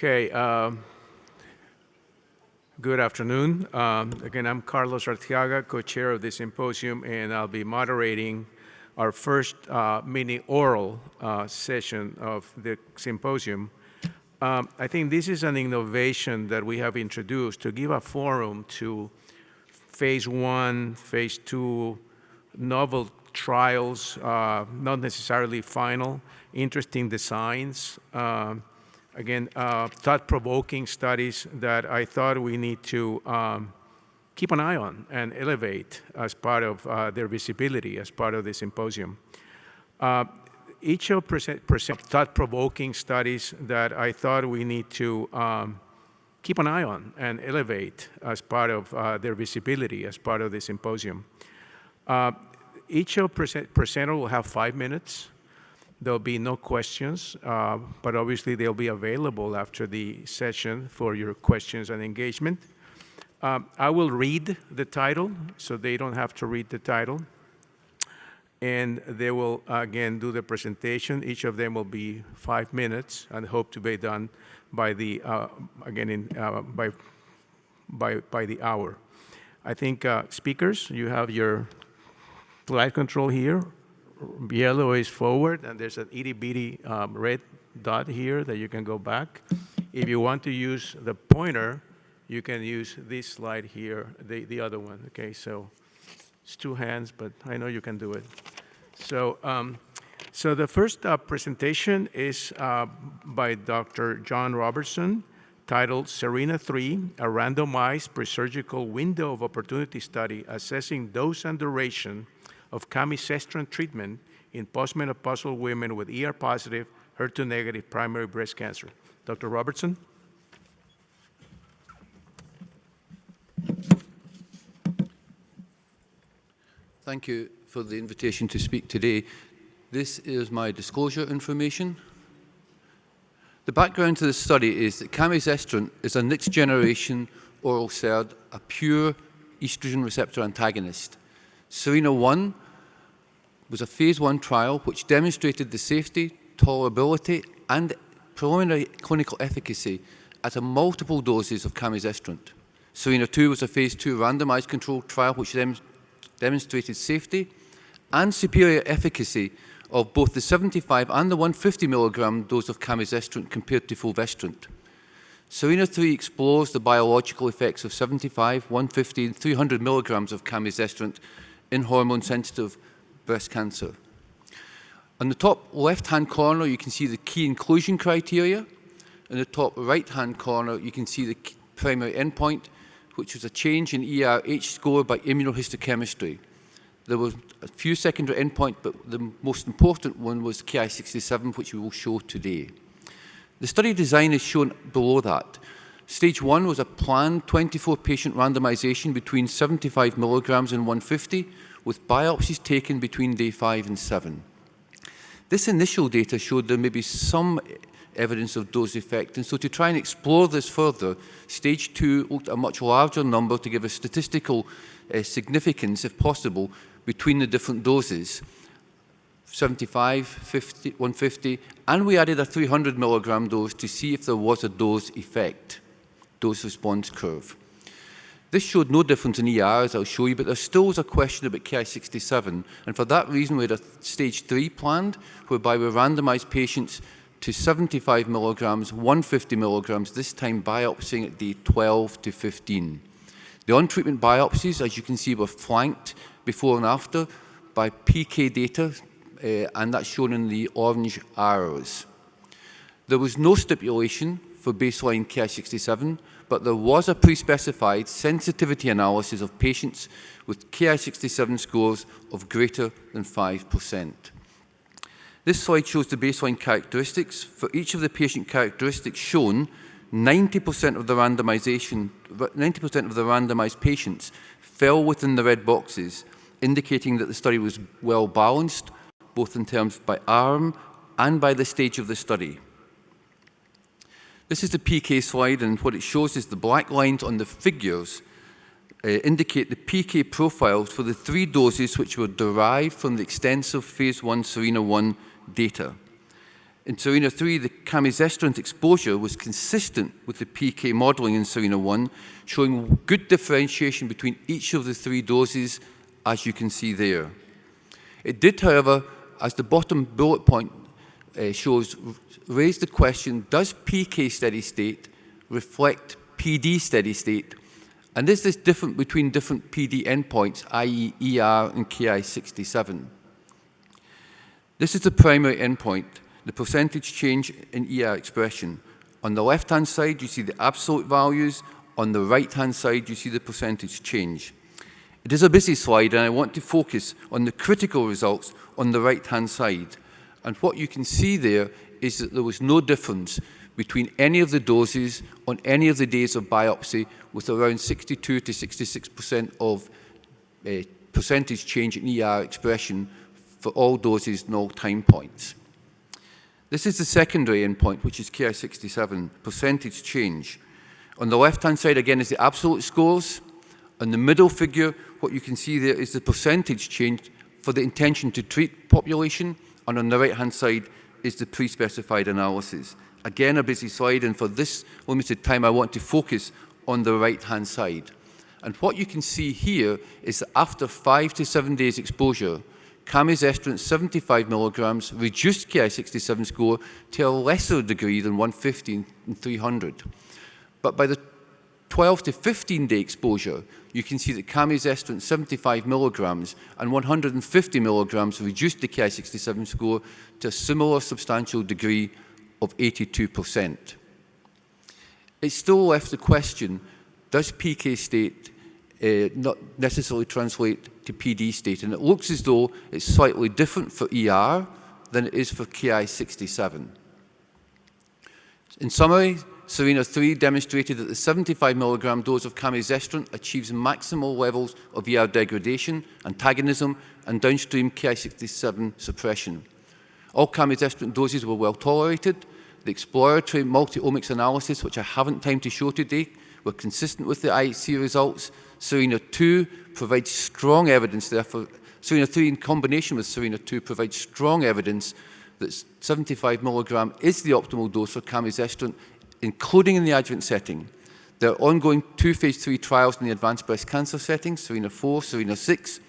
Okay, good afternoon. Again, I'm Carlos Arteaga, co-chair of this symposium, and I'll be moderating our first mini oral session of the symposium. I think this is an innovation that we have introduced to give a forum to phase 1, phase 2, novel trials, not necessarily final, interesting designs, again, thought-provoking studies that I thought we need to keep an eye on and elevate as part of their visibility, as part of the symposium. Each of present thought-provoking studies that I thought we need to keep an eye on and elevate as part of their visibility, as part of the symposium. Each of presenter will have 5 minutes. There'll be no questions, but obviously they'll be available after the session for your questions and engagement. I will read the title, so they don't have to read the title. And they will, again, do the presentation. Each of them will be 5 minutes and hope to be done by the, by the hour. I think speakers, you have your slide control here. Yellow is forward, and there's an itty-bitty red dot here that you can go back. If you want to use the pointer, you can use this slide here, the other one, okay? So it's 2 hands, but I know you can do it. So, so the first presentation is by Dr. John Robertson, titled SERENA-3, a randomized pre-surgical window of opportunity study assessing dose and duration of camizestrant treatment in post-menopausal women with ER-positive, HER2-negative primary breast cancer. Dr. Robertson? Thank you for the invitation to speak today. This is my disclosure information. The background to this study is that camizestrant is a next-generation oral SERD, a pure estrogen receptor antagonist. SERENA-1 was a phase 1 trial which demonstrated the safety, tolerability, and preliminary clinical efficacy at multiple doses of camizestrant. SERENA-2 was a phase 2 randomized controlled trial which demonstrated safety and superior efficacy of both the 75 and the 150 milligram dose of camizestrant compared to fulvestrant. SERENA-3 explores the biological effects of 75, 150, and 300 milligrams of camizestrant in hormone-sensitive breast cancer. On the top left-hand corner, you can see the key inclusion criteria. In the top right-hand corner, you can see the primary endpoint, which was a change in ER-H score by immunohistochemistry. There were a few secondary endpoints, but the most important one was Ki-67, which we will show today. The study design is shown below that. Stage 1 was a planned 24-patient randomization between 75 milligrams and 150, with biopsies taken between day 5 and 7. This initial data showed there may be some evidence of dose effect, and so to try and explore this further, stage 2 looked at a much larger number to give a statistical significance, if possible, between the different doses, 75, 50, 150, and we added a 300 milligram dose to see if there was a dose effect, dose response curve. This showed no difference in ER, as I'll show you, but there still was a question about Ki-67, and for that reason we had a stage 3 planned, whereby we randomized patients to 75 milligrams, 150 milligrams, this time biopsying at day 12 to 15. The on-treatment biopsies, as you can see, were flanked before and after by PK data, and that's shown in the orange arrows. There was no stipulation for baseline Ki-67, but there was a pre-specified sensitivity analysis of patients with Ki-67 scores of greater than 5%. This slide shows the baseline characteristics. For each of the patient characteristics shown, 90% of the randomized patients fell within the red boxes, indicating that the study was well balanced, both in terms by arm and by the stage of the study. This is the PK slide, and what it shows is the black lines on the figures indicate the PK profiles for the 3 doses which were derived from the extensive phase 1 SERENA-1 data. In SERENA-3, the camizestrant exposure was consistent with the PK modeling in SERENA-1, showing good differentiation between each of the 3 doses, as you can see there. It did, however, as the bottom bullet point shows, raise the question, does PK steady state reflect PD steady state? And is this different between different PD endpoints, i.e. ER and Ki-67? This is the primary endpoint, the percentage change in ER expression. On the left-hand side, you see the absolute values. On the right-hand side, you see the percentage change. It is a busy slide, and I want to focus on the critical results on the right-hand side. And what you can see there is that there was no difference between any of the doses on any of the days of biopsy, with around 62 to 66% of percentage change in ER expression for all doses and all time points. This is the secondary endpoint, which is Ki-67, percentage change. On the left-hand side, again, is the absolute scores. On the middle figure, what you can see there is the percentage change for the intention to treat population, and on the right-hand side is the pre-specified analysis. Again, a busy slide, and for this limited time, I want to focus on the right-hand side. And what you can see here is that after 5 to 7 days exposure, camizestrant 75 milligrams reduced Ki-67 score to a lesser degree than 150 and 300. But by the 12 to 15-day exposure, you can see that camizestrant 75 milligrams and 150 milligrams reduced the Ki-67 score to a similar substantial degree of 82%. It still left the question, does PK state not necessarily translate to PD state? And it looks as though it's slightly different for ER than it is for Ki-67. In summary, SERENA-3 demonstrated that the 75 milligram dose of camizestrant achieves maximal levels of ER degradation, antagonism, and downstream Ki-67 suppression. All camizestrant doses were well tolerated. The exploratory multi-omics analysis, which I haven't time to show today, were consistent with the IHC results. SERENA-2 provides strong evidence, therefore, SERENA-3 in combination with SERENA-2 provides strong evidence that 75 milligram is the optimal dose for camizestrant, including in the adjuvant setting. There are ongoing 2 phase 3 trials in the advanced breast cancer setting, SERENA-4, SERENA-6,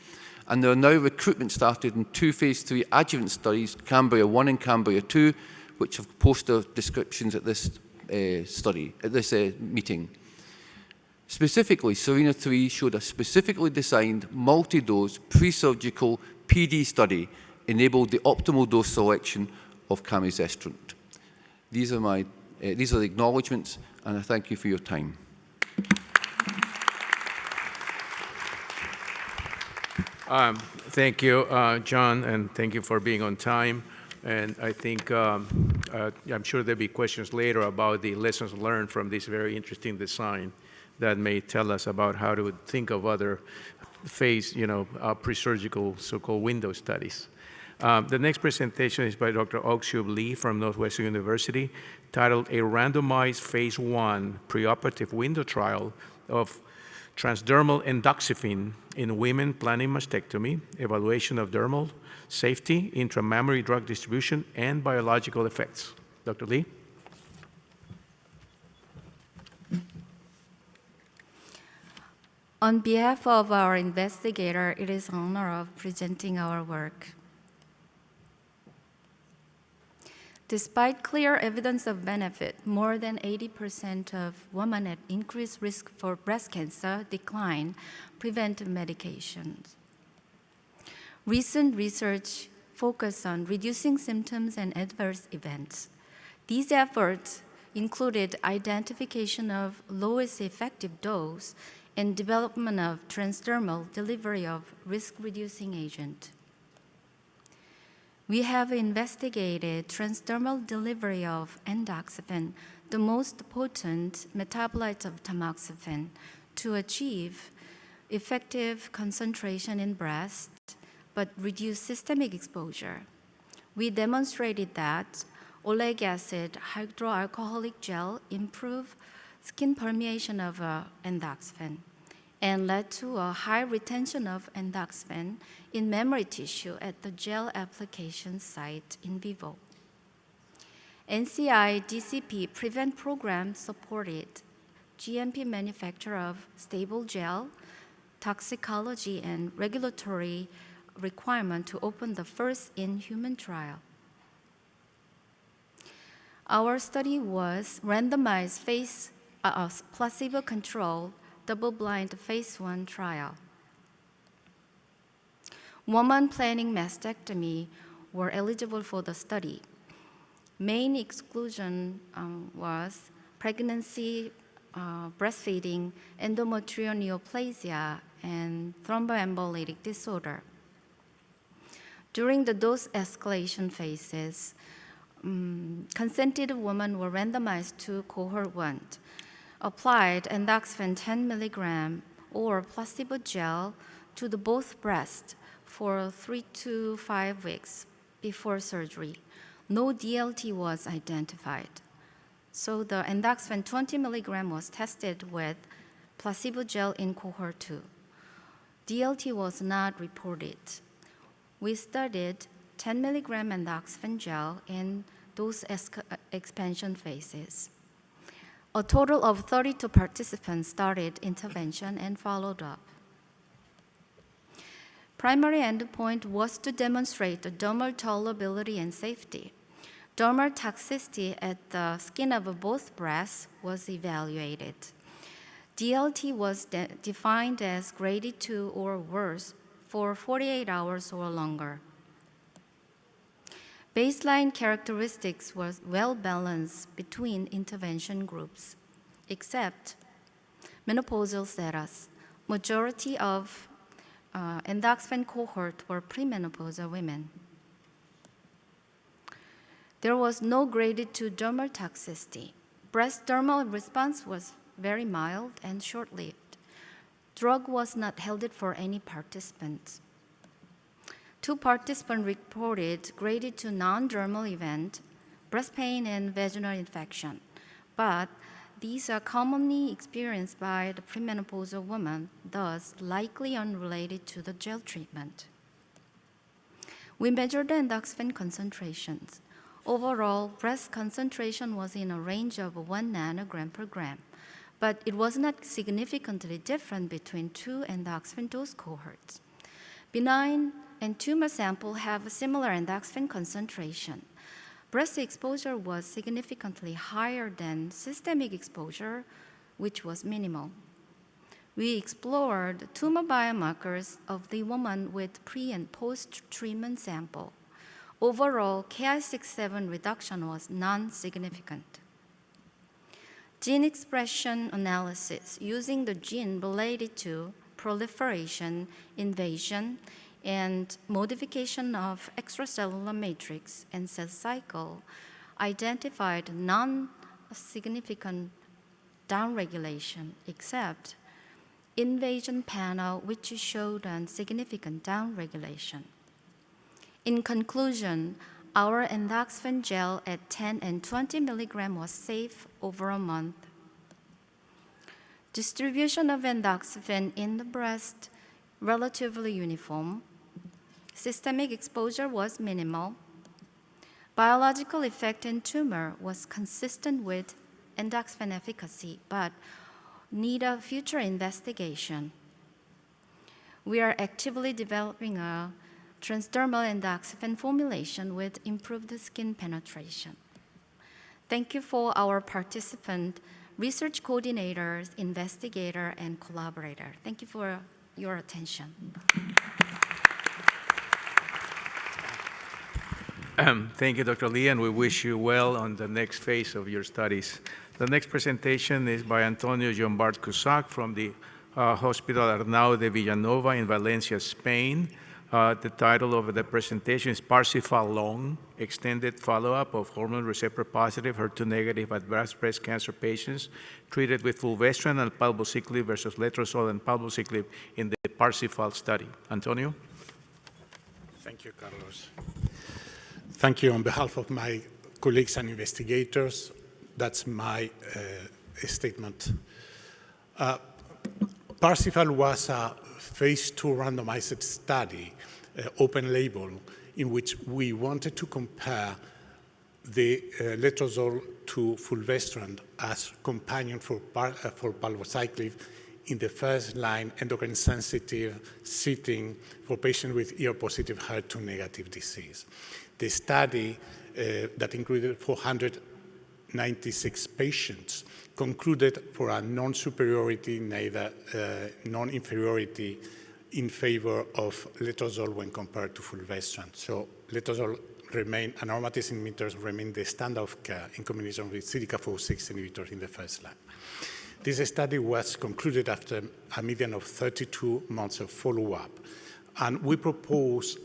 and there are now recruitment started in 2 phase 3 adjuvant studies, Cambria-1 and Cambria-2, which have poster descriptions at this meeting. Specifically, SERENA-3 showed a specifically designed multi-dose pre-surgical PD study enabled the optimal dose selection of camizestrant. These are the acknowledgements, and I thank you for your time. Thank you, John, and thank you for being on time. And I think I'm sure there'll be questions later about the lessons learned from this very interesting design that may tell us about how to think of other phase, pre-surgical so-called window studies. The next presentation is by Dr. Oukseub Lee from Northwestern University, titled A Randomized Phase 1 Preoperative Window Trial of Transdermal Endoxifen in Women Planning Mastectomy, Evaluation of Dermal, Safety, Intra-mammary Drug Distribution, and Biological Effects. Dr. Lee? On behalf of our investigator, it is an honor of presenting our work. Despite clear evidence of benefit, more than 80% of women at increased risk for breast cancer decline preventive medications. Recent research focused on reducing symptoms and adverse events. These efforts included identification of lowest effective dose and development of transdermal delivery of risk-reducing agent. We have investigated transdermal delivery of endoxifen, the most potent metabolite of tamoxifen, to achieve effective concentration in breast, but reduce systemic exposure. We demonstrated that oleic acid hydroalcoholic gel improve skin permeation of endoxifen and led to a high retention of endoxifen in mammary tissue at the gel application site in vivo. NCI DCP PREVENT program supported GMP manufacture of stable gel, toxicology, and regulatory requirement to open the first in-human trial. Our study was randomized placebo-controlled, double-blind phase 1 trial. Women planning mastectomy were eligible for the study. Main exclusion was pregnancy, breastfeeding, endometrial neoplasia, and thromboembolic disorder. During the dose escalation phases, consented women were randomized to cohort 1, applied endoxifen 10 milligram or placebo gel to the both breasts for 3 to 5 weeks before surgery. No DLT was identified. So the endoxifen 20 milligram was tested with placebo gel in cohort 2. DLT was not reported. We studied 10 milligram endoxifen gel in dose expansion phases. A total of 32 participants started intervention and followed up. Primary endpoint was to demonstrate the dermal tolerability and safety. Dermal toxicity at the skin of both breasts was evaluated. DLT was defined as grade 2 or worse for 48 hours or longer. Baseline characteristics was well balanced between intervention groups, except menopausal status. Majority of endoxifen cohort were premenopausal women. There was no grade 2 dermal toxicity. Breast dermal response was very mild and short-lived. Drug was not held for any participants. 2 participants reported grade 2 non-dermal event, breast pain and vaginal infection, but these are commonly experienced by the premenopausal woman, thus likely unrelated to the gel treatment. We measured the endoxifen concentrations. Overall, breast concentration was in a range of 1 nanogram per gram, but it was not significantly different between 2 endoxifen dose cohorts. Benign and tumor sample have a similar endoxifen concentration. Breast exposure was significantly higher than systemic exposure, which was minimal. We explored tumor biomarkers of the woman with pre- and post-treatment sample. Overall, Ki-67 reduction was non-significant. Gene expression analysis using the gene related to proliferation, invasion, and modification of extracellular matrix and cell cycle identified non-significant downregulation, except invasion panel, which showed a significant downregulation. In conclusion, our endoxifen gel at 10 and 20 milligram was safe over a month. Distribution of endoxifen in the breast relatively uniform. Systemic exposure was minimal. Biological effect in tumor was consistent with endoxifen efficacy, but need a future investigation. We are actively developing a transdermal endoxifen formulation with improved skin penetration. Thank you for our participant, research coordinators, investigator, and collaborator. Thank you for your attention. Thank you, Dr. Lee, and we wish you well on the next phase of your studies. The next presentation is by Antonio Llombart-Cussac from the Hospital Arnau de Villanova in Valencia, Spain. The title of the presentation is PARSIFAL-LONG, Extended Follow-up of Hormone Receptor-Positive, HER2-Negative Advanced Breast Cancer Patients treated with fulvestrant and palbociclib versus letrozole and palbociclib in the PARSIFAL study. Antonio? Thank you, Carlos. Thank you on behalf of my colleagues and investigators. That's my statement. PARSIFAL was a phase 2 randomized study, open label, in which we wanted to compare the letrozole to fulvestrant as companion for palbociclib in the first-line endocrine-sensitive setting for patients with ER-positive, HER2-negative disease. The study that included 496 patients concluded for a non-superiority, neither non-inferiority in favor of letrozole when compared to fulvestrant. So letrozole remained, and aromatase inhibitors remain the standard of care in combination with CDK4/6 inhibitors in the first line. This study was concluded after a median of 32 months of follow-up, and we propose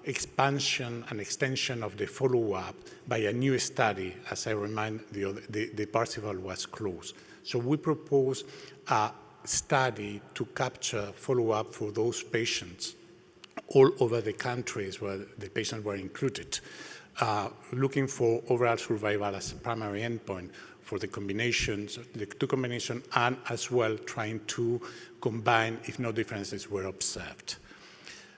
expansion and extension of the follow-up by a new study. As I remind, the PARSIFAL was closed. So we propose a study to capture follow-up for those patients all over the countries where the patients were included, looking for overall survival as a primary endpoint for the combinations, the two combinations, and as well trying to combine if no differences were observed.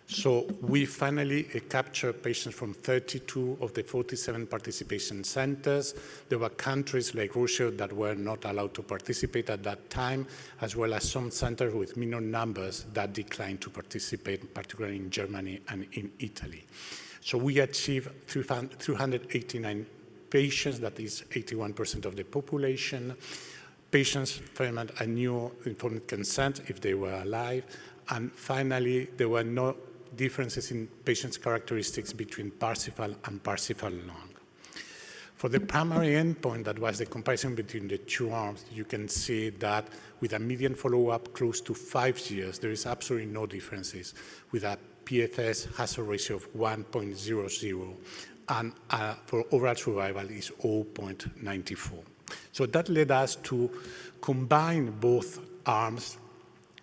So we finally captured patients from 32 of the 47 participation centers. There were countries like Russia that were not allowed to participate at that time, as well as some centers with minor numbers that declined to participate, particularly in Germany and in Italy. So we achieved 389 patients, that is 81% of the population. Patients firmed a new informed consent if they were alive. And finally, there were no differences in patients' characteristics between PARSIFAL and PARSIFAL-LONG. For the primary endpoint, that was the comparison between the two arms, you can see that with a median follow-up close to 5 years, there is absolutely no differences, with a PFS hazard ratio of 1.00, and for overall survival is 0.94. So that led us to combine both arms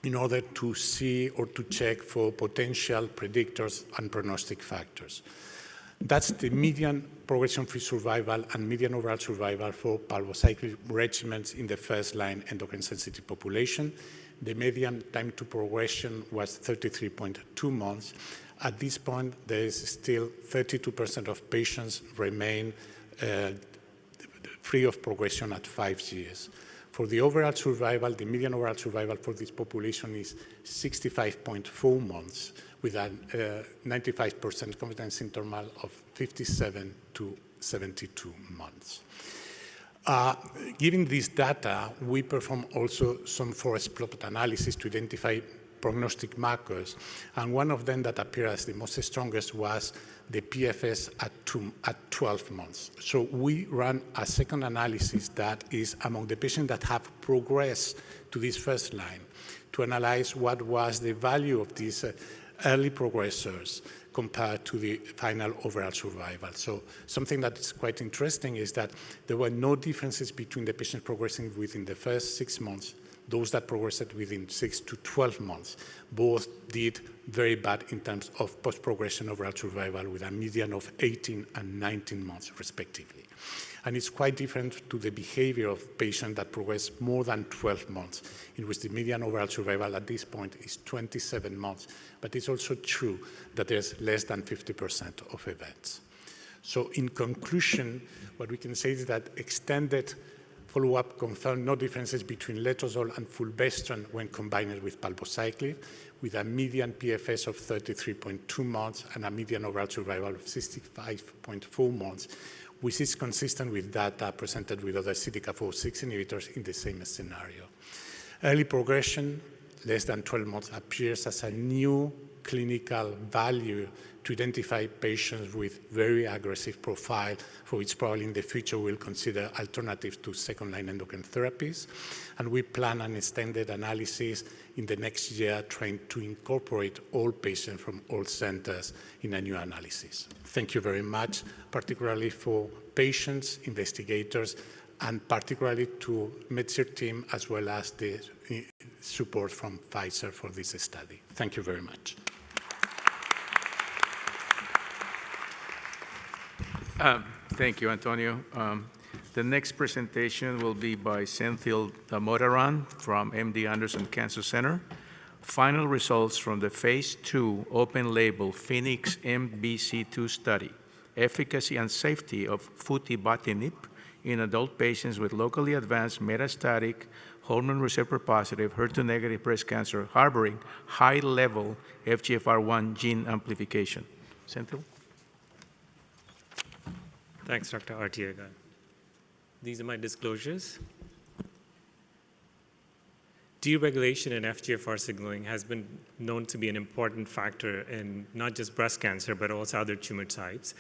in order to see or to check for potential predictors and prognostic factors. That's the median progression-free survival and median overall survival for palbociclib regimens in the first-line endocrine-sensitive population. The median time to progression was 33.2 months. At this point, there is still 32% of patients remain free of progression at 5 years. For the overall survival, the median overall survival for this population is 65.4 months, with a 95% confidence interval of 57 to 72 months. Given this data, we perform also some forest plot analysis to identify prognostic markers, and one of them that appeared as the most strongest was the PFS at 12 months. So we ran a second analysis that is among the patients that have progressed to this first line to analyze what was the value of these early progressors compared to the final overall survival. So something that is quite interesting is that there were no differences between the patients progressing within the first 6 months, those that progressed within 6 to 12 months. Both did very bad in terms of post-progression overall survival with a median of 18 and 19 months, respectively. And it's quite different to the behavior of patients that progress more than 12 months, in which the median overall survival at this point is 27 months. But it's also true that there's less than 50% of events. So in conclusion, what we can say is that extended follow-up confirmed no differences between letrozole and fulvestrant when combined with palbociclib, with a median PFS of 33.2 months and a median overall survival of 65.4 months, which is consistent with data presented with other CDK4/6 inhibitors in the same scenario. Early progression, less than 12 months, appears as a new clinical value to identify patients with very aggressive profile, for which probably in the future we'll consider alternatives to second-line endocrine therapies. And we plan an extended analysis in the next year, trying to incorporate all patients from all centers in a new analysis. Thank you very much, particularly for patients, investigators, and particularly to Metzger team, as well as the support from Pfizer for this study. Thank you very much. Thank you, Antonio. The next presentation will be by Senthil Damodaran from MD Anderson Cancer Center. Final results from the phase 2 open-label Phoenix MBC2 study efficacy and safety of futibatinib in adult patients with locally advanced metastatic hormone receptor-positive, HER2-negative breast cancer harboring high-level FGFR1 gene amplification. Senthil? Thanks, Dr. Arteaga. These are my disclosures. Deregulation in FGFR signaling has been known to be an important factor in not just breast cancer, but also other tumor types.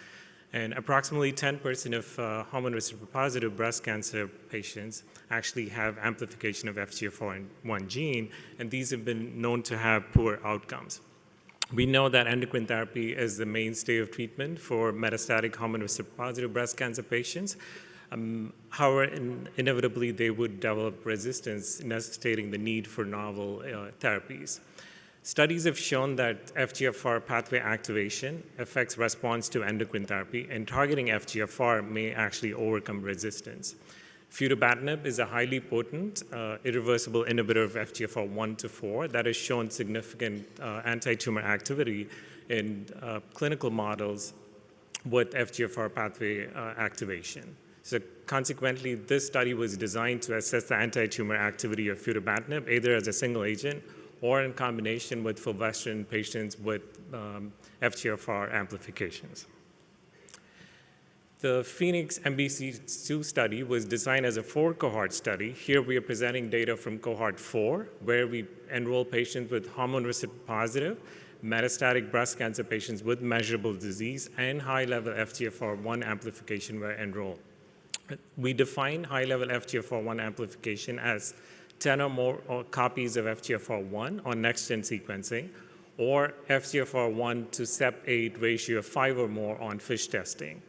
And approximately 10% of hormone receptor-positive breast cancer patients actually have amplification of FGFR1 gene, and these have been known to have poor outcomes. We know that endocrine therapy is the mainstay of treatment for metastatic hormone receptor-positive breast cancer patients. However, inevitably, they would develop resistance, necessitating the need for novel therapies. Studies have shown that FGFR pathway activation affects response to endocrine therapy, and targeting FGFR may actually overcome resistance. Futibatinib is a highly potent, irreversible inhibitor of FGFR1 to 4 that has shown significant anti-tumor activity in clinical models with FGFR pathway activation. So consequently, this study was designed to assess the anti-tumor activity of futibatinib, either as a single agent or in combination with fulvestrant in patients with FGFR amplifications. The Phoenix MBC2 study was designed as a 4-cohort study. Here we are presenting data from cohort 4, where we enroll patients with hormone receptor-positive metastatic breast cancer patients with measurable disease and high-level FGFR1 amplification were enrolled. We define high-level FGFR1 amplification as 10 or more copies of FGFR1 on next-gen sequencing, or FGFR1 to CEP8 ratio of 5 or more on FISH testing.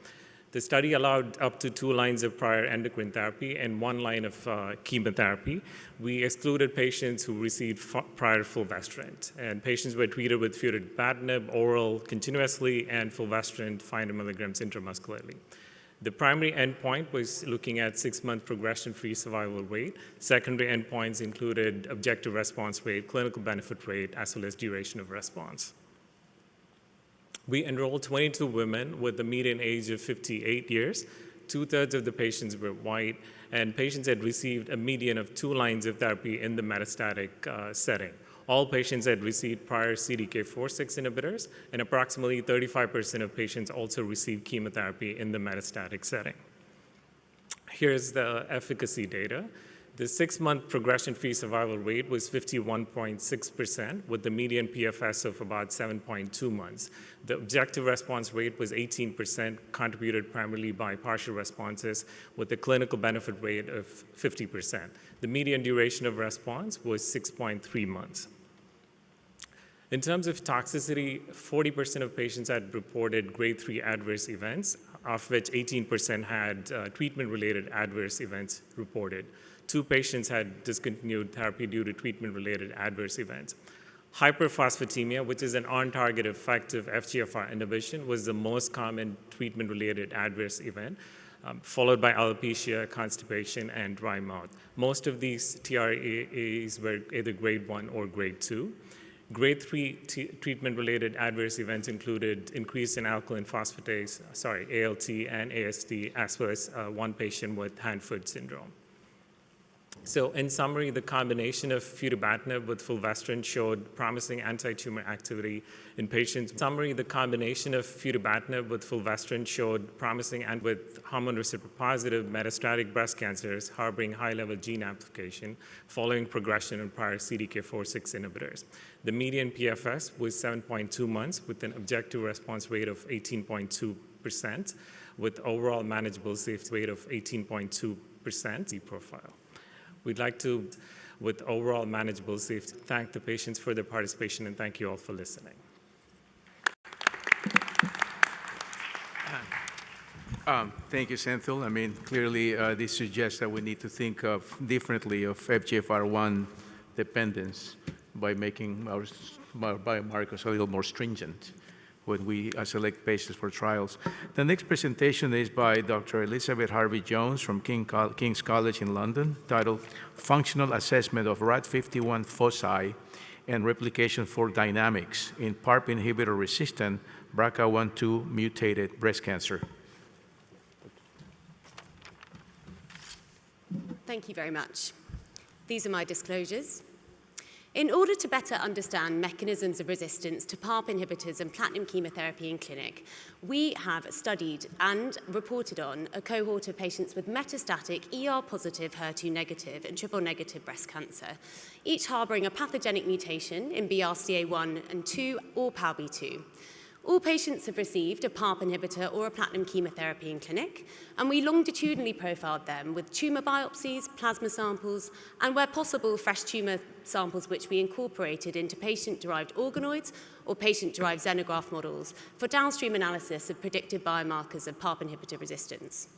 The study allowed up to 2 lines of prior endocrine therapy and 1 line of chemotherapy. We excluded patients who received prior fulvestrant, and patients were treated with futibatinib oral continuously and fulvestrant 500 milligrams intramuscularly. The primary endpoint was looking at 6-month progression-free survival rate. Secondary endpoints included objective response rate, clinical benefit rate, as well as duration of response. We enrolled 22 women with a median age of 58 years. 2/3 of the patients were white, and patients had received a median of 2 lines of therapy in the metastatic setting. All patients had received prior CDK4/6 inhibitors, and approximately 35% of patients also received chemotherapy in the metastatic setting. Here's the efficacy data. The 6-month progression-free survival rate was 51.6%, with the median PFS of about 7.2 months. The objective response rate was 18%, contributed primarily by partial responses, with a clinical benefit rate of 50%. The median duration of response was 6.3 months. In terms of toxicity, 40% of patients had reported grade 3 adverse events, of which 18% had treatment-related adverse events reported. 2 patients had discontinued therapy due to treatment-related adverse events. Hyperphosphatemia, which is an on-target effect of FGFR inhibition, was the most common treatment-related adverse event, followed by alopecia, constipation, and dry mouth. Most of these TRAEs were either grade 1 or grade 2. Grade 3 treatment-related adverse events included increase in alkaline phosphatase, ALT and AST, as well as 1 patient with hand-foot syndrome. So in summary, the combination of futibatinib with fulvestrant showed promising anti-tumor activity in patients. In summary, the combination of futibatinib with fulvestrant showed promising and with hormone receptor-positive metastatic breast cancers harboring high-level gene amplification following progression on prior CDK4/6 inhibitors. The median PFS was 7.2 months with an objective response rate of 18.2%, with overall manageable safety rate of 18.2% profile. We'd like to, with overall manageable safety, thank the patients for their participation, and thank you all for listening. Thank you, Senthil. I mean, clearly, this suggests that we need to think differently of FGFR1 dependence by making our biomarkers a little more stringent when we select patients for trials. The next presentation is by Dr. Elizabeth Harvey-Jones from King's College in London, titled Functional Assessment of RAD51 Foci and Replication for Dynamics in PARP inhibitor-resistant BRCA1/2 mutated breast cancer. Thank you very much. These are my disclosures. In order to better understand mechanisms of resistance to PARP inhibitors and platinum chemotherapy in clinic, we have studied and reported on a cohort of patients with metastatic ER-positive, HER2-negative and triple-negative breast cancer, each harboring a pathogenic mutation in BRCA1 and 2 or PALB2. All patients have received a PARP inhibitor or a platinum chemotherapy in clinic, and we longitudinally profiled them with tumour biopsies, plasma samples, and where possible, fresh tumour samples which we incorporated into patient-derived organoids or patient-derived xenograft models for downstream analysis of predictive biomarkers of PARP inhibitor resistance.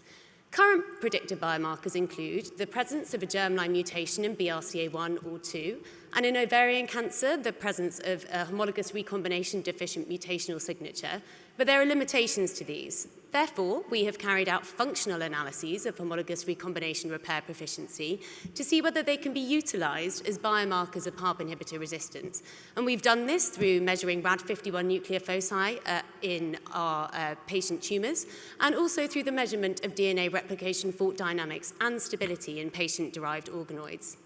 Current predictive biomarkers include the presence of a germline mutation in BRCA1 or 2, and in ovarian cancer, the presence of a homologous recombination deficient mutational signature, but there are limitations to these. Therefore, we have carried out functional analyses of homologous recombination repair proficiency to see whether they can be utilized as biomarkers of PARP inhibitor resistance. And we've done this through measuring RAD51 nuclear foci in our patient tumors, and also through the measurement of DNA replication fault dynamics and stability in patient-derived organoids.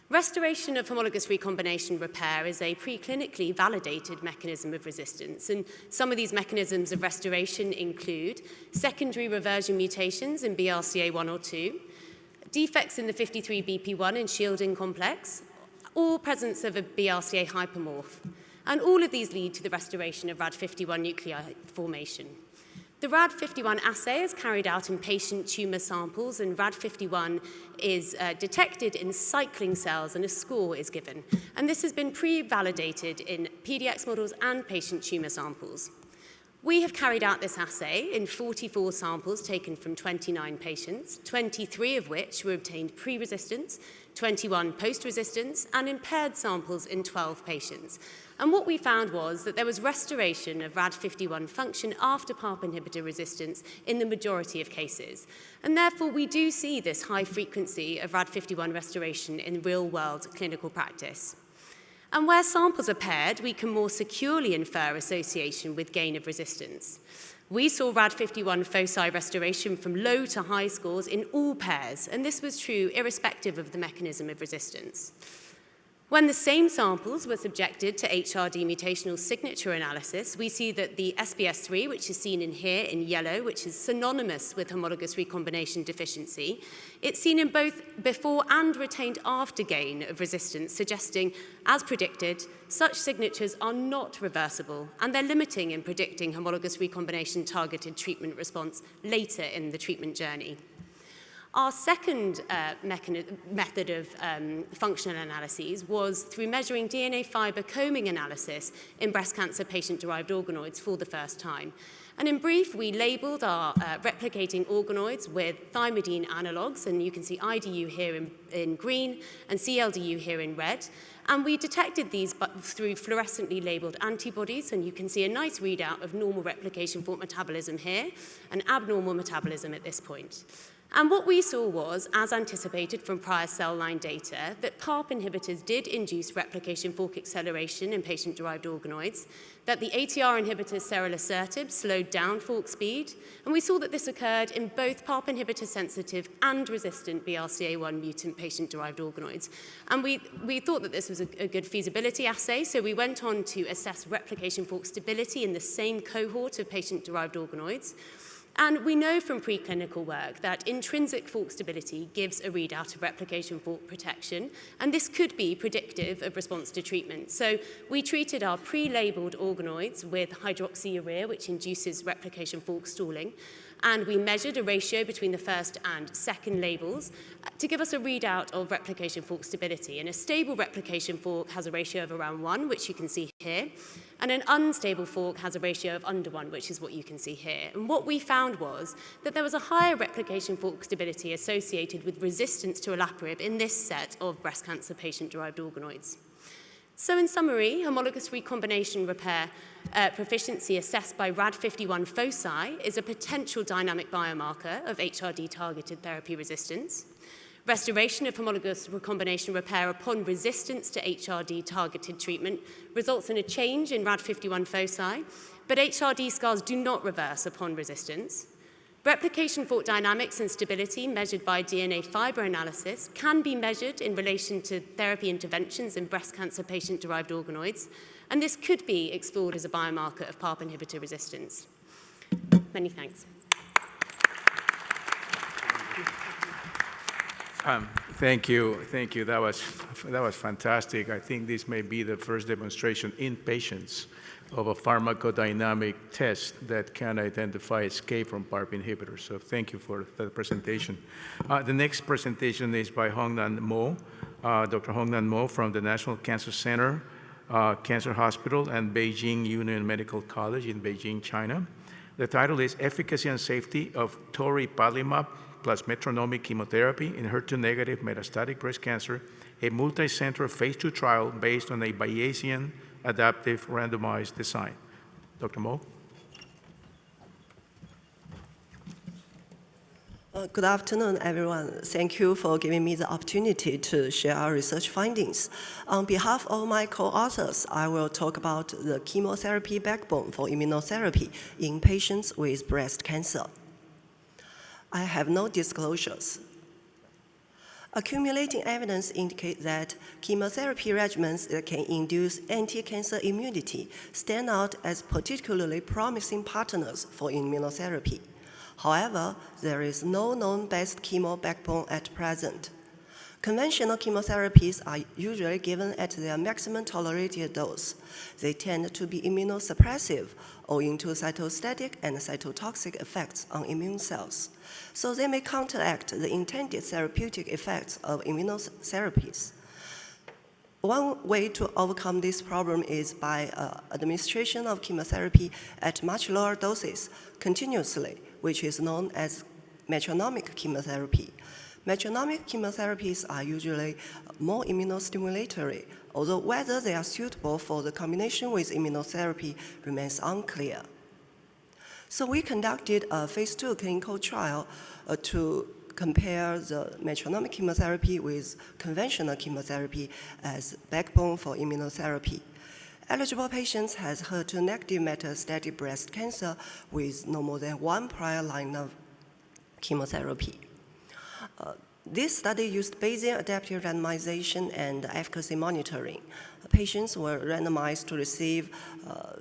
Restoration of homologous recombination repair is a preclinically validated mechanism of resistance, and some of these mechanisms of restoration include secondary reversion mutations in BRCA1 or 2, defects in the 53BP1 and shielding complex, or presence of a BRCA hypermorph. And all of these lead to the restoration of RAD51 nuclei formation. The RAD51 assay is carried out in patient tumour samples, and RAD51 is detected in cycling cells, and a score is given. And this has been pre-validated in PDX models and patient tumour samples. We have carried out this assay in 44 samples taken from 29 patients, 23 of which were obtained pre-resistance, 21 post-resistance, and impaired samples in 12 patients. And what we found was that there was restoration of RAD51 function after PARP inhibitor resistance in the majority of cases. And therefore, we do see this high frequency of RAD51 restoration in real-world clinical practice. And where samples are paired, we can more securely infer association with gain of resistance. We saw RAD51 foci restoration from low to high scores in all pairs, and this was true irrespective of the mechanism of resistance. When the same samples were subjected to HRD mutational signature analysis, we see that the SBS3, which is seen in here in yellow, which is synonymous with homologous recombination deficiency, it's seen in both before and retained after gain of resistance, suggesting, as predicted, such signatures are not reversible, and they're limiting in predicting homologous recombination targeted treatment response later in the treatment journey. Our second method of functional analyses was through measuring DNA fiber combing analysis in breast cancer patient-derived organoids for the first time. And in brief, we labeled our replicating organoids with thymidine analogues, and you can see IDU here in green and CLDU here in red. And we detected these through fluorescently labeled antibodies, and you can see a nice readout of normal replication fork metabolism here and abnormal metabolism at this point. And what we saw was, as anticipated from prior cell line data, that PARP inhibitors did induce replication fork acceleration in patient-derived organoids, that the ATR inhibitor ceralasertib slowed down fork speed, and we saw that this occurred in both PARP inhibitor-sensitive and resistant BRCA1 mutant patient-derived organoids. And we thought that this was a good feasibility assay, so we went on to assess replication fork stability in the same cohort of patient-derived organoids. And we know from preclinical work that intrinsic fork stability gives a readout of replication fork protection, and this could be predictive of response to treatment. So we treated our pre-labeled organoids with hydroxyurea, which induces replication fork stalling, and we measured a ratio between the first and second labels to give us a readout of replication fork stability. And a stable replication fork has a ratio of around 1, which you can see here, and an unstable fork has a ratio of under 1, which is what you can see here. And what we found was that there was a higher replication fork stability associated with resistance to olaparib in this set of breast cancer patient-derived organoids. So in summary, homologous recombination repair proficiency assessed by RAD51 foci is a potential dynamic biomarker of HRD-targeted therapy resistance. Restoration of homologous recombination repair upon resistance to HRD-targeted treatment results in a change in RAD51 foci, but HRD scars do not reverse upon resistance. Replication fork dynamics and stability measured by DNA fiber analysis can be measured in relation to therapy interventions in breast cancer patient-derived organoids, and this could be explored as a biomarker of PARP inhibitor resistance. Many thanks. Thank you. That was fantastic. I think this may be the first demonstration in patients of a pharmacodynamic test that can identify escape from PARP inhibitors. So thank you for that presentation. The next presentation is by Hongnan Mo, Dr. Hongnan Mo from the National Cancer Center, Cancer Hospital, and Beijing Union Medical College in Beijing, China. The title is Efficacy and Safety of toripalimab plus Metronomic chemotherapy in HER2-negative metastatic breast cancer, a multi-center phase 2 trial based on a Bayesian adaptive randomized design. Dr. Mo? Good afternoon, everyone. Thank you for giving me the opportunity to share our research findings. On behalf of my co-authors, I will talk about the chemotherapy backbone for immunotherapy in patients with breast cancer. I have no disclosures. Accumulating evidence indicates that chemotherapy regimens that can induce anti-cancer immunity stand out as particularly promising partners for immunotherapy. However, there is no known best chemo backbone at present. Conventional chemotherapies are usually given at their maximum tolerated dose. They tend to be immunosuppressive owing to cytostatic and cytotoxic effects on immune cells. So they may counteract the intended therapeutic effects of immunotherapies. One way to overcome this problem is by administration of chemotherapy at much lower doses continuously, which is known as metronomic chemotherapy. Metronomic chemotherapies are usually more immunostimulatory, although whether they are suitable for the combination with immunotherapy remains unclear. So we conducted a phase 2 clinical trial to compare the metronomic chemotherapy with conventional chemotherapy as backbone for immunotherapy. Eligible patients has HER2-negative metastatic breast cancer with no more than one prior line of chemotherapy. This study used Bayesian adaptive randomization and efficacy monitoring. Patients were randomized to receive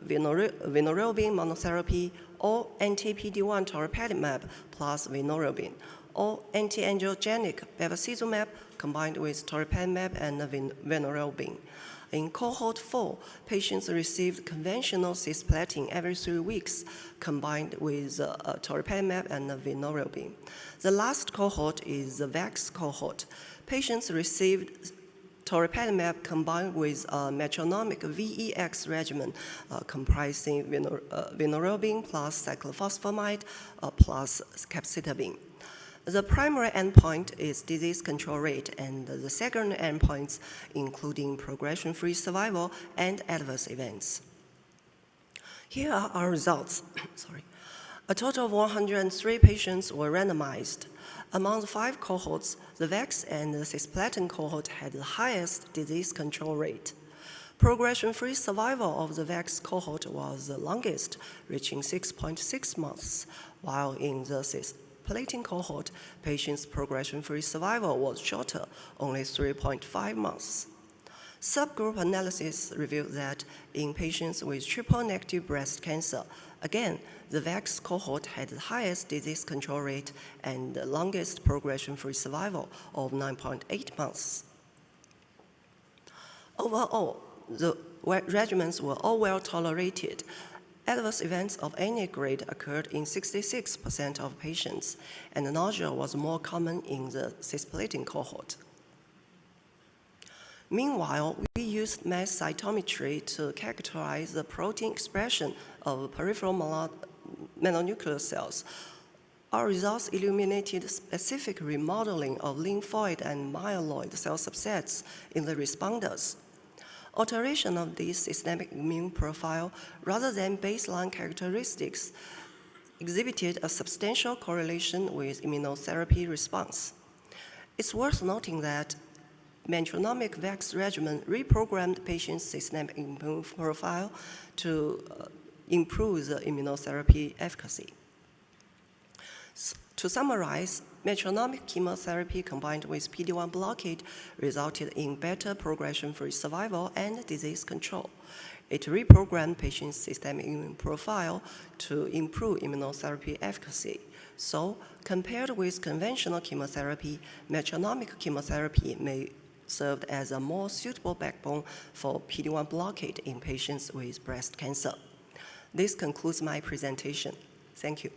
vinorelbine monotherapy or anti-PD-1 toripalimab plus vinorelbine, or anti-angiogenic bevacizumab combined with toripalimab and vinorelbine. In cohort 4, patients received conventional cisplatin every 3 weeks combined with toripalimab and vinorelbine. The last cohort is the VAX cohort. Patients received toripalimab combined with a metronomic VEX regimen comprising vinorelbine plus cyclophosphamide plus capecitabine. The primary endpoint is disease control rate, and the secondary endpoints including progression-free survival and adverse events. Here are our results. A total of 103 patients were randomized. Among the 5 cohorts, the VAX and the cisplatin cohort had the highest disease control rate. Progression-free survival of the VAX cohort was the longest, reaching 6.6 months, while in the cisplatin cohort, patients' progression-free survival was shorter, only 3.5 months. Subgroup analysis revealed that in patients with triple-negative breast cancer, again, the VAX cohort had the highest disease control rate and the longest progression-free survival of 9.8 months. Overall, the regimens were all well tolerated. Adverse events of any grade occurred in 66% of patients, and nausea was more common in the cisplatin cohort. Meanwhile, we used mass cytometry to characterize the protein expression of peripheral mononuclear cells. Our results illuminated specific remodeling of lymphoid and myeloid cell subsets in the responders. Alteration of this systemic immune profile, rather than baseline characteristics, exhibited a substantial correlation with immunotherapy response. It's worth noting that Metronomic VAX regimen reprogrammed patients' systemic immune profile to improves the immunotherapy efficacy. To summarize, Metronomic chemotherapy combined with PD-1 blockade resulted in better progression-free survival and disease control. It reprogrammed patients' systemic immune profile to improve immunotherapy efficacy. So, compared with conventional chemotherapy, Metronomic chemotherapy may serve as a more suitable backbone for PD-1 blockade in patients with breast cancer. This concludes my presentation. Thank you.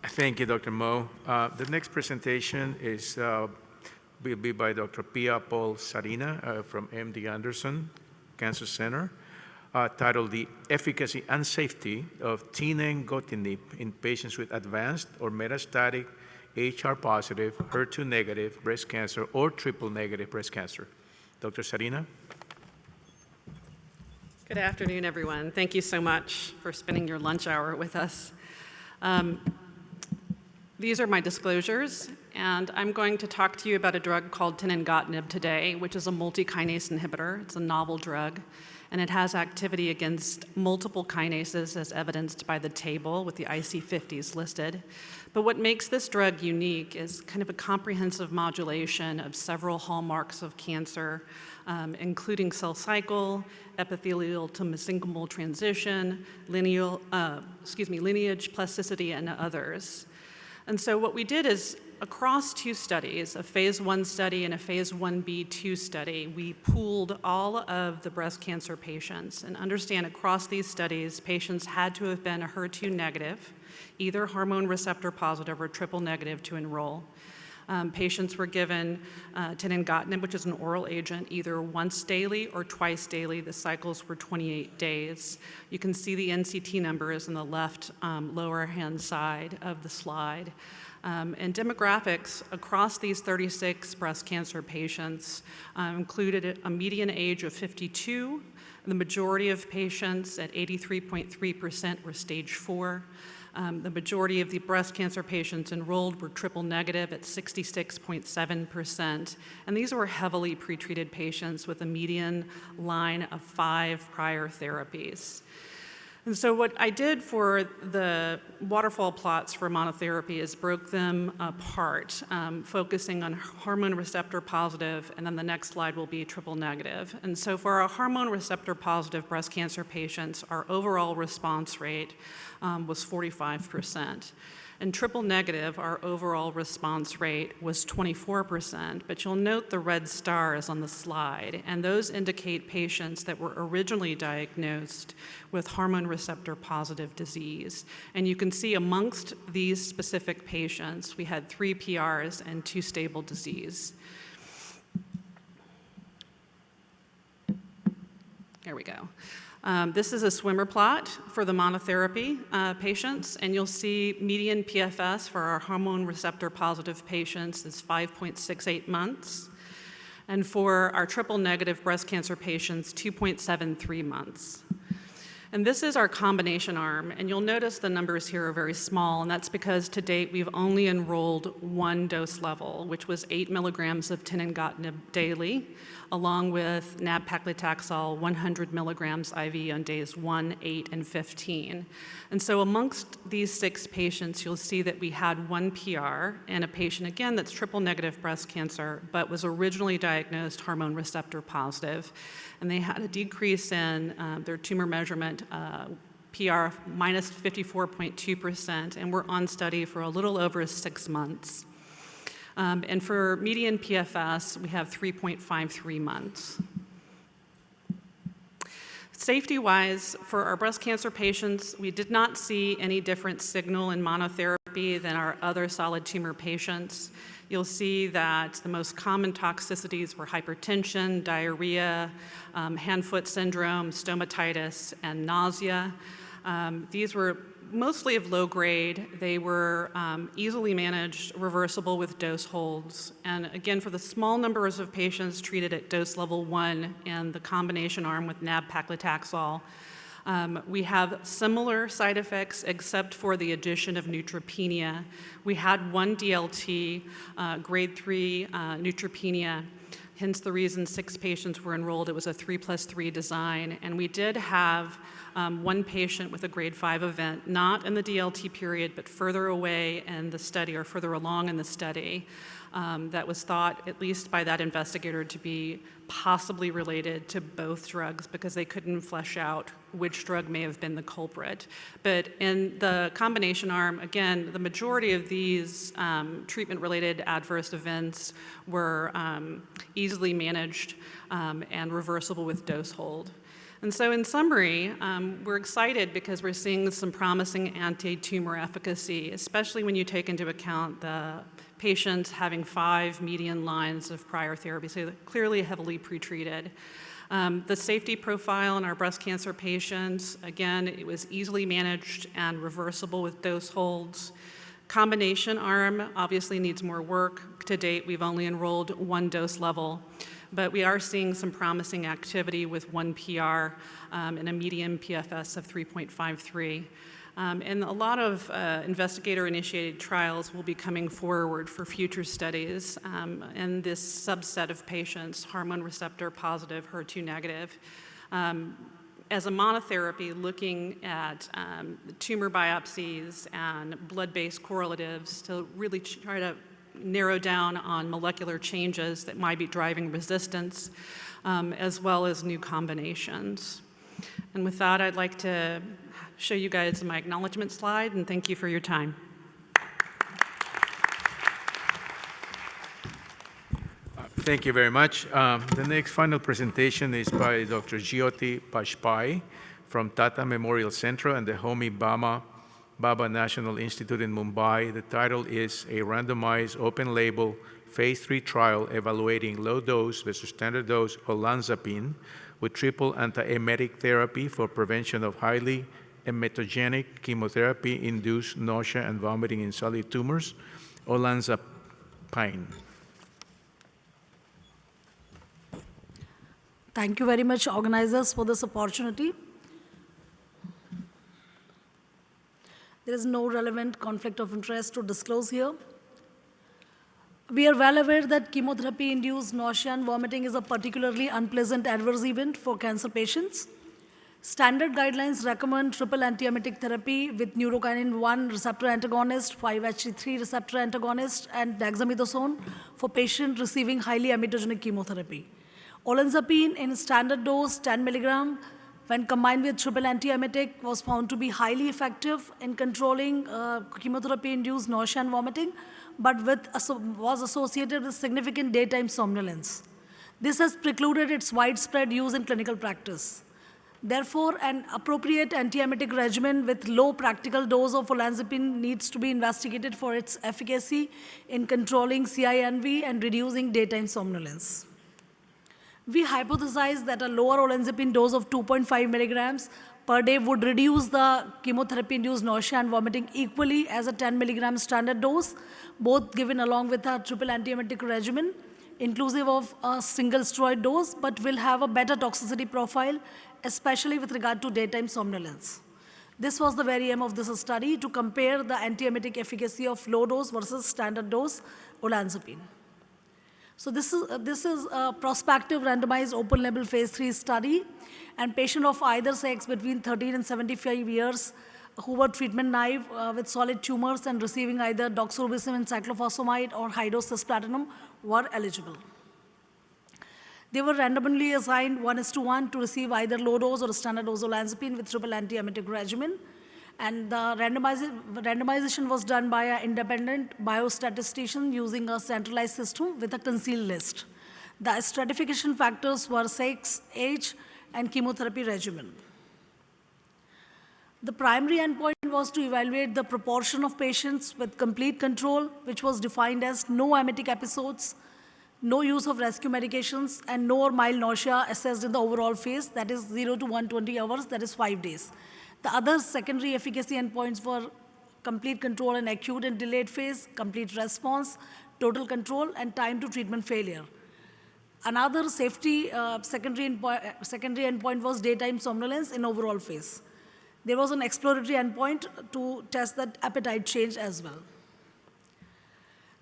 Thank you, Dr. Mo. The next presentation will be by Dr. Pia Paul Sarina from MD Anderson Cancer Center, titled The Efficacy and Safety of Tivantinib in Patients with Advanced or Metastatic HR-positive, HER2-negative breast cancer or triple-negative breast cancer. Dr. Sarina? Good afternoon, everyone. Thank you so much for spending your lunch hour with us. These are my disclosures, and I'm going to talk to you about a drug called Tivantinib today, which is a multi-kinase inhibitor. It's a novel drug, and it has activity against multiple kinases as evidenced by the table with the IC50s listed. But what makes this drug unique is kind of a comprehensive modulation of several hallmarks of cancer, including cell cycle, epithelial to mesenchymal transition, lineage plasticity, and others. And so what we did is, across two studies, a phase 1 study and a phase 1b/2 study, we pooled all of the breast cancer patients. And understand, across these studies, patients had to have been a HER2 negative, either hormone receptor positive or triple negative to enroll. Patients were given Tivantinib, which is an oral agent, either once daily or twice daily. The cycles were 28 days. You can see the NCT numbers on the left lower hand side of the slide. And demographics across these 36 breast cancer patients included a median age of 52. The majority of patients, at 83.3%, were stage 4. The majority of the breast cancer patients enrolled were triple negative at 66.7%. And these were heavily pretreated patients with a median line of 5 prior therapies. And so what I did for the waterfall plots for monotherapy is broke them apart, focusing on hormone receptor positive, and then the next slide will be triple negative. And so for our hormone receptor positive breast cancer patients, our overall response rate was 45%. And triple negative, our overall response rate was 24%, but you'll note the red stars on the slide, and those indicate patients that were originally diagnosed with hormone receptor positive disease. And you can see amongst these specific patients, we had 3 PRs and 2 stable disease. There we go. This is a swimmer plot for the monotherapy patients, and you'll see median PFS for our hormone receptor positive patients is 5.68 months, and for our triple negative breast cancer patients, 2.73 months. And this is our combination arm, and you'll notice the numbers here are very small, and that's because to date we've only enrolled 1 dose level, which was 8 milligrams of Tivantinib daily, along with nab-paclitaxel 100 milligrams IV on days 1, 8, and 15. And so amongst these 6 patients, you'll see that we had 1 PR and a patient, again, that's triple negative breast cancer, but was originally diagnosed hormone receptor positive. And they had a decrease in their tumor measurement, PR minus 54.2%, and were on study for a little over 6 months. And for median PFS, we have 3.53 months. Safety-wise, for our breast cancer patients, we did not see any different signal in monotherapy than our other solid tumor patients. You'll see that the most common toxicities were hypertension, diarrhea, hand-foot syndrome, stomatitis, and nausea. These were mostly of low grade. They were easily managed, reversible with dose holds. And again, for the small numbers of patients treated at dose level 1 and the combination arm with nab-paclitaxel, we have similar side effects except for the addition of neutropenia. We had 1 DLT, grade 3 neutropenia. hence the reason 6 patients were enrolled. It was a 3+3 design, and we did have one patient with a grade 5 event, not in the DLT period, but further away in the study or further along in the study, that was thought, at least by that investigator, to be possibly related to both drugs because they couldn't flesh out which drug may have been the culprit. But in the combination arm, again, the majority of these treatment-related adverse events were easily managed and reversible with dose hold. And so in summary, we're excited because we're seeing some promising anti-tumor efficacy, especially when you take into account the patients having 5 median lines of prior therapy, so clearly heavily pretreated. The safety profile in our breast cancer patients, again, it was easily managed and reversible with dose holds. Combination arm obviously needs more work. To date, we've only enrolled 1 dose level, but we are seeing some promising activity with 1 PR and a median PFS of 3.53. And a lot of investigator-initiated trials will be coming forward for future studies in this subset of patients, hormone receptor positive, HER2 negative. As a monotherapy, looking at tumor biopsies and blood-based correlatives to really try to narrow down on molecular changes that might be driving resistance, as well as new combinations. And with that, I'd like to show you guys my acknowledgement slide, and thank you for your time. Thank you very much. The next final presentation is by Dr. Jyoti Bajpai from Tata Memorial Centre and the Homi Bhabha National Institute in Mumbai. The title is a randomized open-label phase 3 trial evaluating low-dose versus standard dose olanzapine with triple antiemetic therapy for prevention of highly emetogenic chemotherapy-induced nausea and vomiting in solid tumors, olanzapine. Thank you very much, organizers, for this opportunity. There is no relevant conflict of interest to disclose here. We are well aware that chemotherapy-induced nausea and vomiting is a particularly unpleasant adverse event for cancer patients. Standard guidelines recommend triple antiemetic therapy with neurokinin-1 receptor antagonist, 5-HT3 receptor antagonist, and dexamethasone for patients receiving highly emetogenic chemotherapy. Olanzapine in standard dose, 10 milligram, when combined with triple antiemetic, was found to be highly effective in controlling chemotherapy-induced nausea and vomiting, but was associated with significant daytime somnolence. This has precluded its widespread use in clinical practice. Therefore, an appropriate antiemetic regimen with low practical dose of olanzapine needs to be investigated for its efficacy in controlling CINV and reducing daytime somnolence. We hypothesized that a lower olanzapine dose of 2.5 milligrams per day would reduce the chemotherapy-induced nausea and vomiting equally as a 10 milligram standard dose, both given along with a triple antiemetic regimen, inclusive of a single steroid dose, but will have a better toxicity profile, especially with regard to daytime somnolence. This was the very aim of this study, to compare the antiemetic efficacy of low dose versus standard dose olanzapine. So this is a prospective randomized open-label phase 3 study, and patients of either sex between 13 and 75 years who were treatment naive with solid tumors and receiving either doxorubicin and cyclophosphamide or high-dose cisplatinum were eligible. They were randomly assigned 1:1 to receive either low-dose or standard dose olanzapine with triple antiemetic regimen. And the randomization was done by an independent biostatistician using a centralized system with a concealed list. The stratification factors were sex, age, and chemotherapy regimen. The primary endpoint was to evaluate the proportion of patients with complete control, which was defined as no emetic episodes, no use of rescue medications, and no or mild nausea assessed in the overall phase, that is 0 to 120 hours, that is 5 days. The other secondary efficacy endpoints were complete control in acute and delayed phase, complete response, total control, and time to treatment failure. Another safety secondary endpoint was daytime somnolence in overall phase. There was an exploratory endpoint to test that appetite change as well.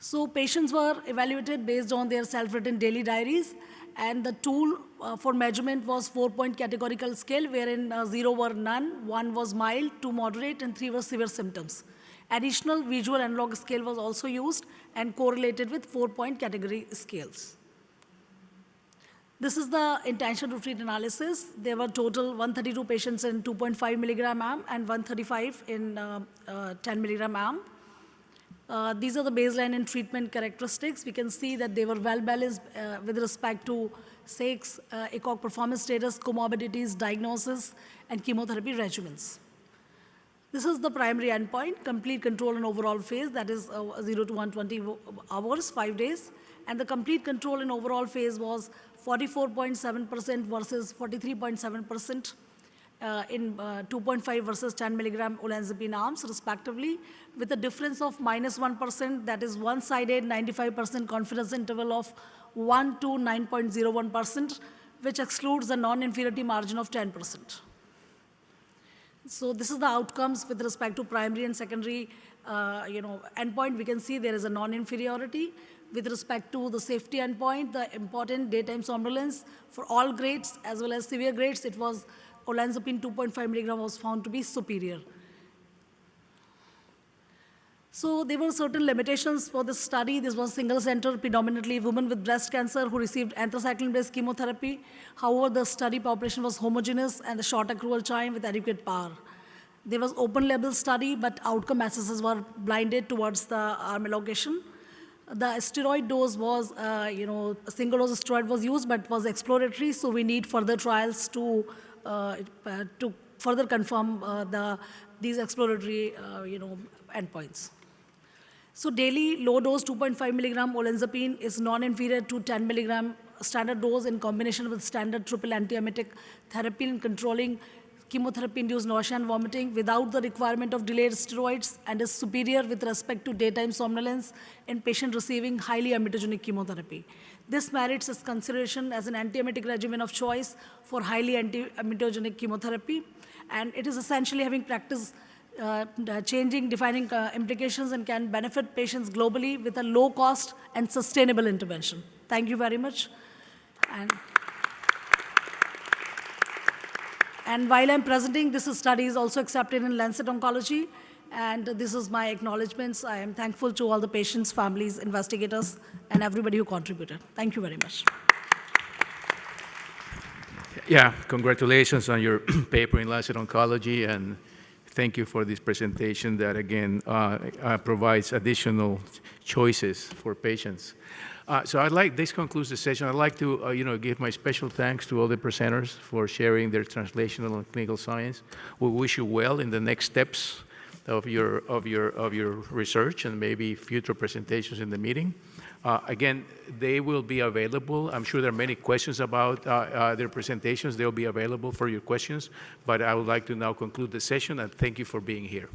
So patients were evaluated based on their self-written daily diaries, and the tool for measurement was 4-point categorical scale, wherein 0 were none, 1 was mild, 2 moderate, and 3 were severe symptoms. Additional visual analog scale was also used and correlated with 4-point category scales. This is the intention to treat analysis. There were total 132 patients in 2.5 milligram AM and 135 in 10 milligram AM. These are the baseline and treatment characteristics. We can see that they were well balanced with respect to sex, ECOG performance status, comorbidities, diagnosis, and chemotherapy regimens. This is the primary endpoint, complete control in overall phase, that is 0 to 120 hours, 5 days. And the complete control in overall phase was 44.7% versus 43.7% in 2.5 versus 10 milligram olanzapine arms, respectively, with a difference of -1%, that is one-sided 95% confidence interval of 1 to 9.01%, which excludes the non-inferiority margin of 10%. So this is the outcomes with respect to primary and secondary endpoint. We can see there is a non-inferiority. With respect to the safety endpoint, the important daytime somnolence for all grades as well as severe grades, it was olanzapine 2.5 milligram was found to be superior. So there were certain limitations for this study. This was single center, predominantly women with breast cancer who received anthracycline-based chemotherapy. However, the study population was homogeneous and the short accrual time with adequate power. There was open label study, but outcome assessors were blinded towards the arm allocation. The steroid dose was, a single dose of steroid was used, but was exploratory, so we need further trials to further confirm these exploratory, endpoints. So daily low dose 2.5 milligram olanzapine is non-inferior to 10 milligram standard dose in combination with standard triple antiemetic therapy in controlling chemotherapy-induced nausea and vomiting without the requirement of delayed steroids, and is superior with respect to daytime somnolence in patients receiving highly emetogenic chemotherapy. This merits its consideration as an antiemetic regimen of choice for highly emetogenic chemotherapy, and it is essentially having practice changing, defining implications, and can benefit patients globally with a low cost and sustainable intervention. Thank you very much. And while I'm presenting, this study is also accepted in Lancet Oncology, and this is my acknowledgements. I am thankful to all the patients, families, investigators, and everybody who contributed. Thank you very much. Yeah, congratulations on your paper in Lancet Oncology, and thank you for this presentation that, again, provides additional choices for patients. So this concludes the session. I'd like to, give my special thanks to all the presenters for sharing their translational and clinical science. We wish you well in the next steps of your research and maybe future presentations in the meeting. Again, they will be available. I'm sure there are many questions about their presentations. They'll be available for your questions, but I would like to now conclude the session, and thank you for being here.